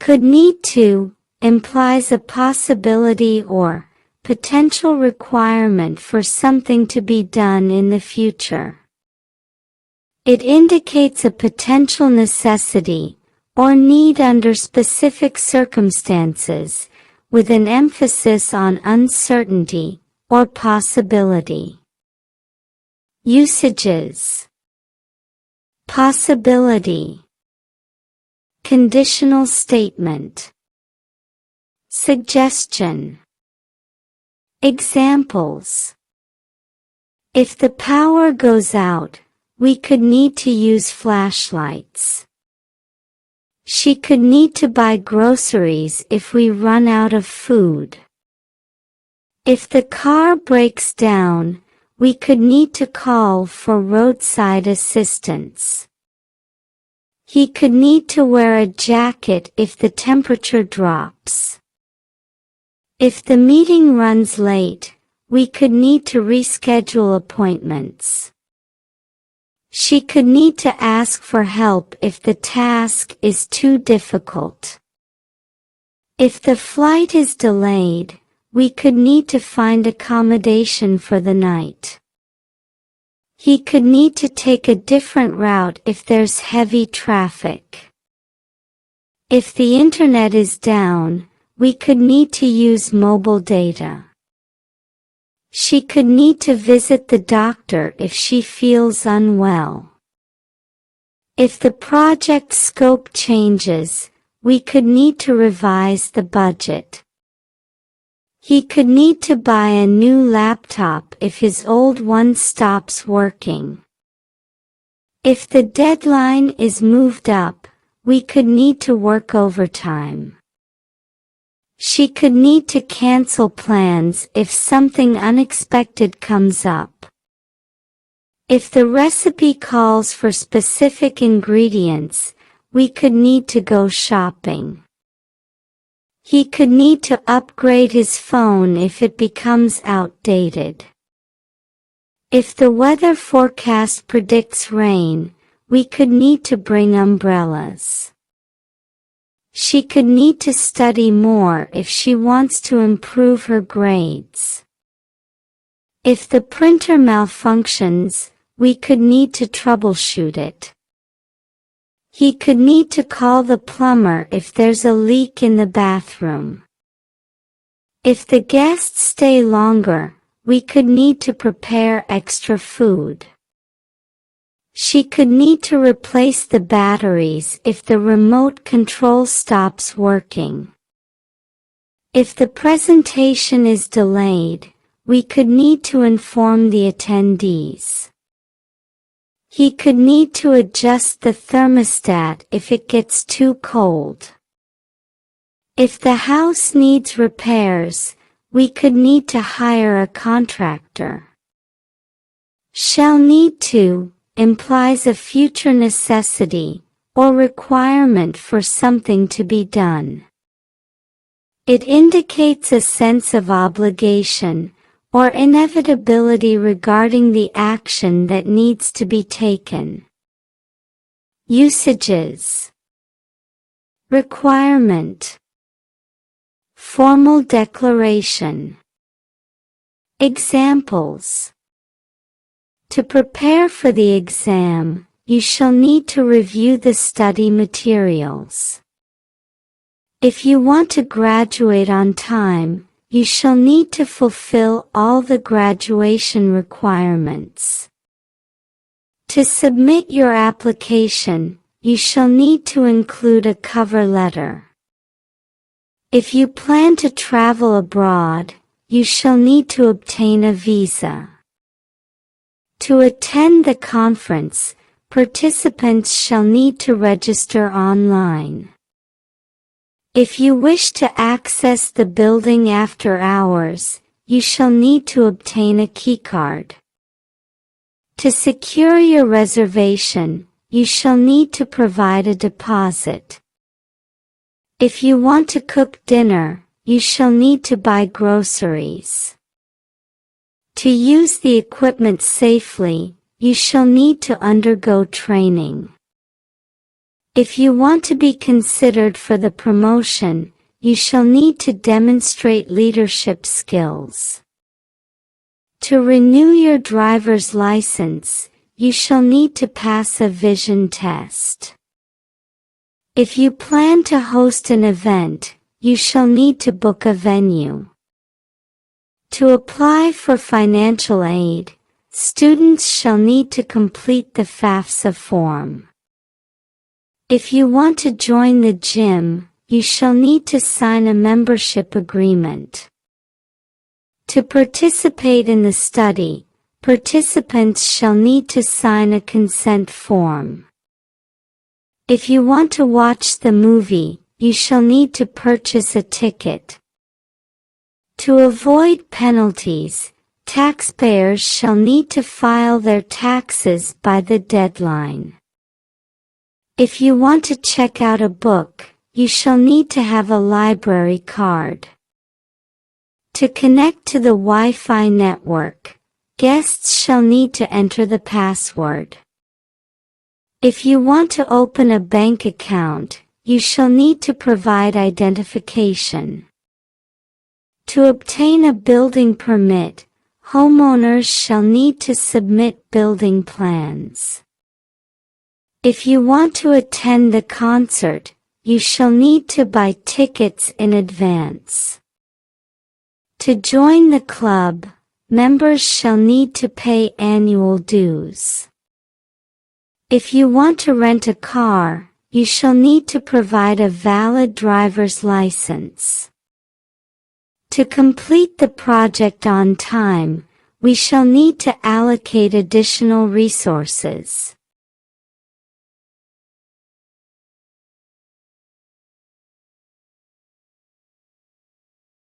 Could need to implies a possibility or potential requirement for something to be done in the future. It indicates a potential necessity or need under specific circumstances, with an emphasis on uncertainty or possibility. Usages: possibility, conditional statement, suggestion. Examples: if the power goes out, we could need to use flashlights. She could need to buy groceries if we run out of food. If the car breaks down, we could need to call for roadside assistance. He could need to wear a jacket if the temperature drops. If the meeting runs late, we could need to reschedule appointments. She could need to ask for help if the task is too difficult. If the flight is delayed, we could need to find accommodation for the night. He could need to take a different route if there's heavy traffic. If the internet is down, we could need to use mobile data. She could need to visit the doctor if she feels unwell. If the project scope changes, we could need to revise the budget. He could need to buy a new laptop if his old one stops working. If the deadline is moved up, we could need to work overtime. She could need to cancel plans if something unexpected comes up. If the recipe calls for specific ingredients, we could need to go shopping. He could need to upgrade his phone if it becomes outdated. If the weather forecast predicts rain, we could need to bring umbrellas. She could need to study more if she wants to improve her grades. If the printer malfunctions, we could need to troubleshoot it. He could need to call the plumber if there's a leak in the bathroom. If the guests stay longer, we could need to prepare extra food. She could need to replace the batteries if the remote control stops working. If the presentation is delayed, we could need to inform the attendees. He could need to adjust the thermostat if it gets too cold. If the house needs repairs, we could need to hire a contractor. Shall need to implies a future necessity or requirement for something to be done. It indicates a sense of obligation or inevitability regarding the action that needs to be taken. Usages: requirement, formal declaration. Examples: to prepare for the exam, you shall need to review the study materials. If you want to graduate on time, you shall need to fulfill all the graduation requirements. To submit your application, you shall need to include a cover letter. If you plan to travel abroad, you shall need to obtain a visa. To attend the conference, participants shall need to register online. If you wish to access the building after hours, you shall need to obtain a keycard. To secure your reservation, you shall need to provide a deposit. If you want to cook dinner, you shall need to buy groceries. To use the equipment safely, you shall need to undergo training. If you want to be considered for the promotion, you shall need to demonstrate leadership skills. To renew your driver's license, you shall need to pass a vision test. If you plan to host an event, you shall need to book a venue. To apply for financial aid, students shall need to complete the FAFSA form. If you want to join the gym, you shall need to sign a membership agreement. To participate in the study, participants shall need to sign a consent form. If you want to watch the movie, you shall need to purchase a ticket. To avoid penalties, taxpayers shall need to file their taxes by the deadline. If you want to check out a book, you shall need to have a library card. To connect to the Wi-Fi network, guests shall need to enter the password. If you want to open a bank account, you shall need to provide identification. To obtain a building permit, homeowners shall need to submit building plans. If you want to attend the concert, you shall need to buy tickets in advance. To join the club, members shall need to pay annual dues. If you want to rent a car, you shall need to provide a valid driver's license. To complete the project on time, we shall need to allocate additional resources.